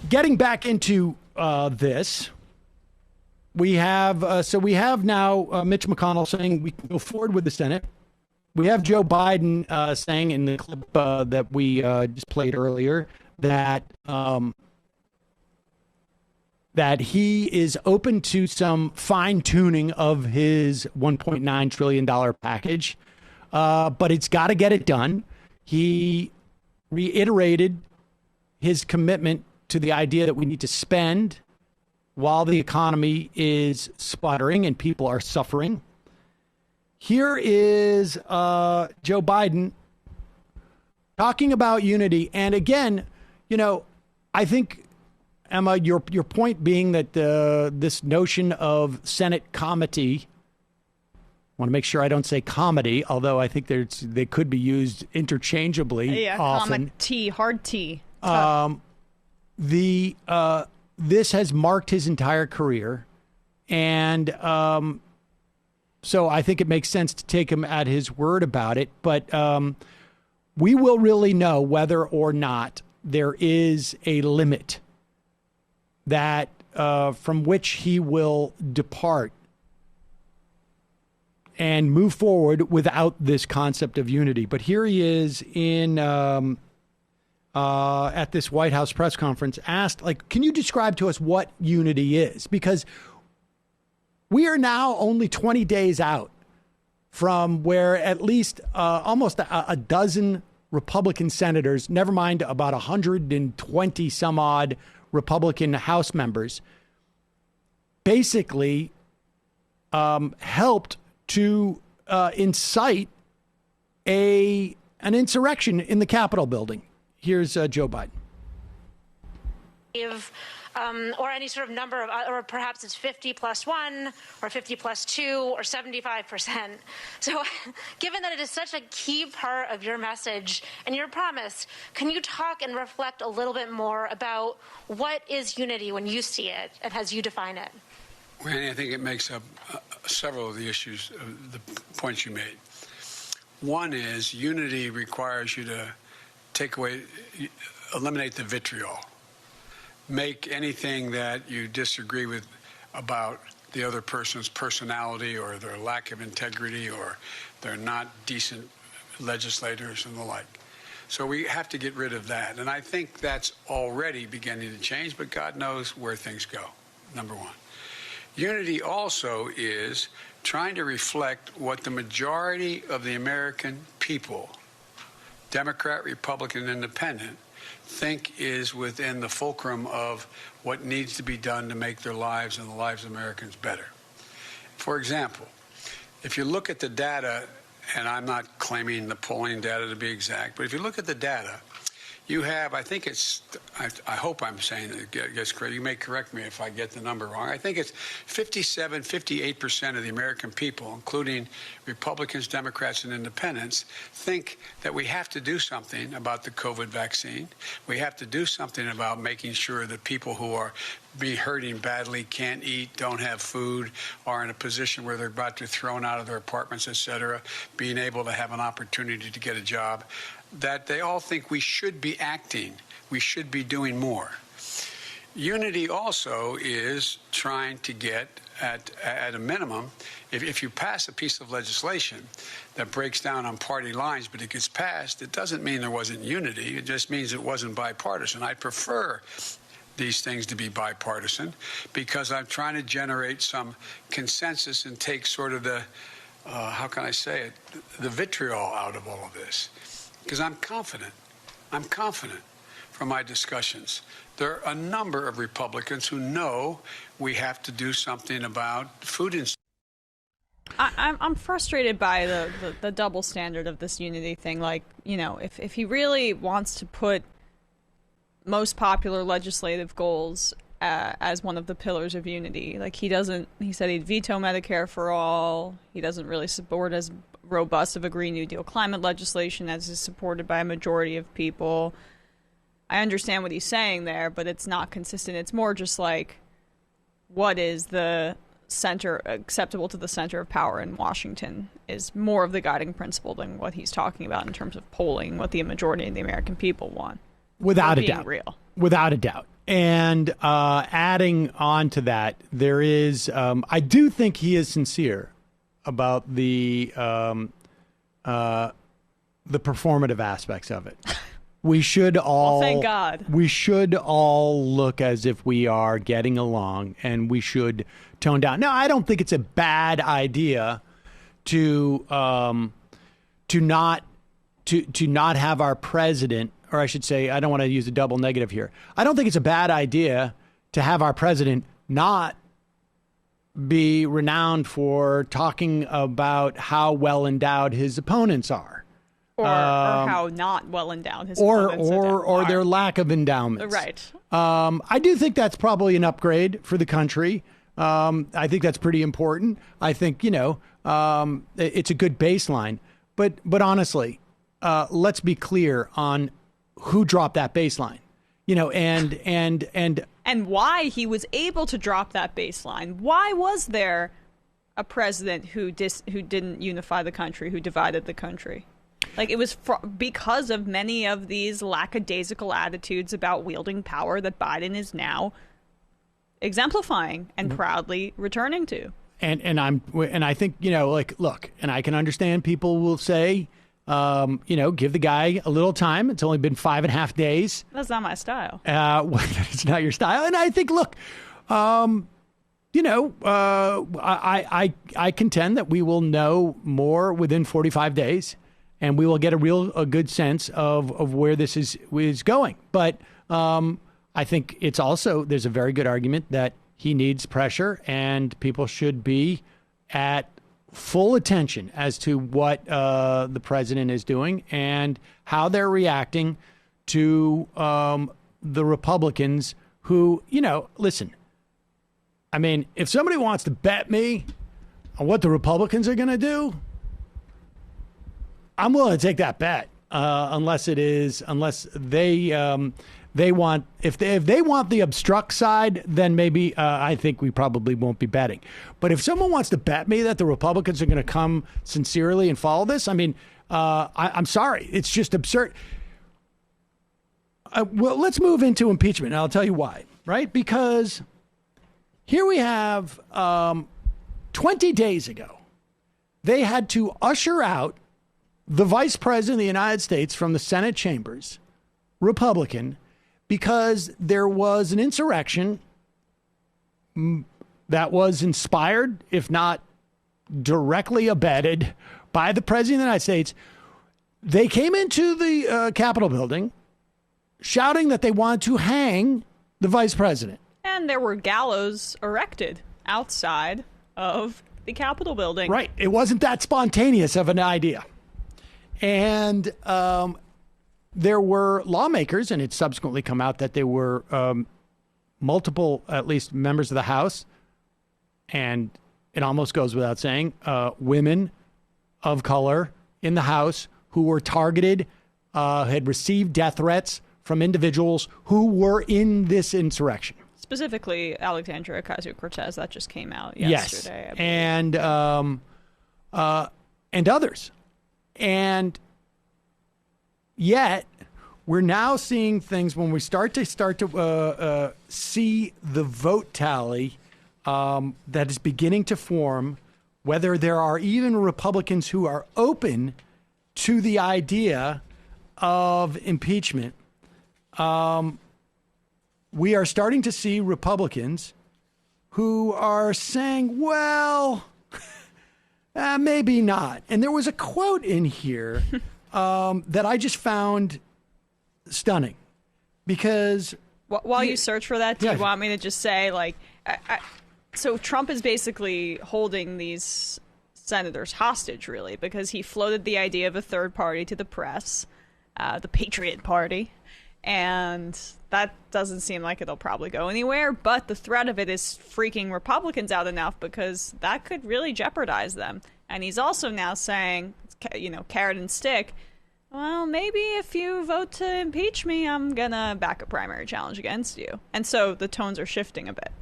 getting back into this, we have now Mitch McConnell saying we can go forward with the Senate. We have Joe Biden saying in the clip that we just played earlier that that he is open to some fine tuning of his $1.9 trillion package, but it's got to get it done. He reiterated his commitment to the idea that we need to spend while the economy is sputtering and people are suffering. Here is Joe Biden talking about unity. And again, I think, Emma, your point being that this notion of Senate comity, I want to make sure I don't say comedy, although I think they could be used interchangeably. Yeah, often. T, hard T. This has marked his entire career, and so I think it makes sense to take him at his word about it. But we will really know whether or not there is a limit that from which he will depart and move forward without this concept of unity. But here he is in at this White House press conference, asked, can you describe to us what unity is? Because we are now only 20 days out from where at least almost a dozen Republican senators, never mind about 120 some odd Republican House members, basically helped to incite an insurrection in the Capitol building. Here's Joe Biden. Or any sort of number of, or perhaps it's 50 plus 1 or 50 plus 2 or 75%. So given that it is such a key part of your message and your promise, can you talk and reflect a little bit more about what is unity when you see it and as you define it? Randy, I think it makes up several of the issues, the points you made. One is unity requires you to eliminate the vitriol. Make anything that you disagree with about the other person's personality or their lack of integrity or they're not decent legislators and the like. So we have to get rid of that. And I think that's already beginning to change, but God knows where things go, number one. Unity also is trying to reflect what the majority of the American people, Democrat, Republican, Independent, think is within the fulcrum of what needs to be done to make their lives and the lives of Americans better. For example, if you look at the data, and I'm not claiming the polling data to be exact, but if you look at the data, you have, I think it's, I hope I'm saying it gets correct. You may correct me if I get the number wrong. I think it's 58% of the American people, including Republicans, Democrats, and Independents, think that we have to do something about the COVID vaccine. We have to do something about making sure that people who are hurting badly, can't eat, don't have food, are in a position where they're about to be thrown out of their apartments, et cetera, being able to have an opportunity to get a job, that they all think we should be acting, we should be doing more. Unity also is trying to get, at a minimum, if you pass a piece of legislation that breaks down on party lines, but it gets passed, it doesn't mean there wasn't unity. It just means it wasn't bipartisan. I prefer these things to be bipartisan because I'm trying to generate some consensus and take sort of the, how can I say it, the vitriol out of all of this. Because I'm confident from my discussions. There are a number of Republicans who know we have to do something about food insecurity. I'm frustrated by the double standard of this unity thing. Like, if he really wants to put most popular legislative goals as one of the pillars of unity, like he said he'd veto Medicare for all. He doesn't really support as robust of a Green New Deal climate legislation as is supported by a majority of people. I understand what he's saying there, but it's not consistent. It's more just like, what is the center acceptable to the center of power in Washington is more of the guiding principle than what he's talking about in terms of polling what the majority of the American people want. Without a doubt. Real. Without a doubt. And adding on to that, there is, I do think he is sincere about the performative aspects of it. We should all, well, thank God. We should all look as if we are getting along, and we should tone down. Now, I don't think it's a bad idea to not have our president, or I should say, I don't want to use a double negative here. I don't think it's a bad idea to have our president not be renowned for talking about how well endowed his opponents are. Or how not well endowed his opponents or their lack of endowments. Right. I do think that's probably an upgrade for the country. I think that's pretty important. I think, it's a good baseline. But honestly, let's be clear on who dropped that baseline. And why he was able to drop that baseline. Why was there a president who didn't unify the country, who divided the country? Like, it was because of many of these lackadaisical attitudes about wielding power that Biden is now exemplifying and proudly returning to. And I think, look, and I can understand people will say, give the guy a little time. It's only been 5.5 days. That's not my style. It's not your style. And I think, look, I contend that we will know more within 45 days. And we will get a good sense of where this is going. But I think it's also, there's a very good argument that he needs pressure, and people should be at full attention as to what the president is doing and how they're reacting to the Republicans who, listen, I mean, if somebody wants to bet me on what the Republicans are going to do, I'm willing to take that bet, unless they want, if they want the obstruct side, then maybe I think we probably won't be betting. But if someone wants to bet me that the Republicans are going to come sincerely and follow this, I mean, I'm sorry, it's just absurd. Well, let's move into impeachment, and I'll tell you why. Right? Because here we have 20 days ago, they had to usher out the vice president of the United States from the Senate chambers, Republican, because there was an insurrection that was inspired, if not directly abetted, by the president of the United States. They came into the Capitol building shouting that they wanted to hang the vice president. And there were gallows erected outside of the Capitol building. Right. It wasn't that spontaneous of an idea. And there were lawmakers, and it's subsequently come out that there were multiple, at least members of the House, and it almost goes without saying, women of color in the House who were targeted, had received death threats from individuals who were in this insurrection. Specifically, Alexandria Ocasio-Cortez, that just came out yesterday. Yes, and others. And yet, we're now seeing things when we start to see the vote tally that is beginning to form, whether there are even Republicans who are open to the idea of impeachment. We are starting to see Republicans who are saying, well, maybe not. And there was a quote in here that I just found stunning because... While you search for that, do you want me to just say, so Trump is basically holding these senators hostage, really, because he floated the idea of a third party to the press, the Patriot Party, and that doesn't seem like it'll probably go anywhere, but the threat of it is freaking Republicans out enough because that could really jeopardize them. And he's also now saying, carrot and stick, well, maybe if you vote to impeach me, I'm going to back a primary challenge against you. And so the tones are shifting a bit.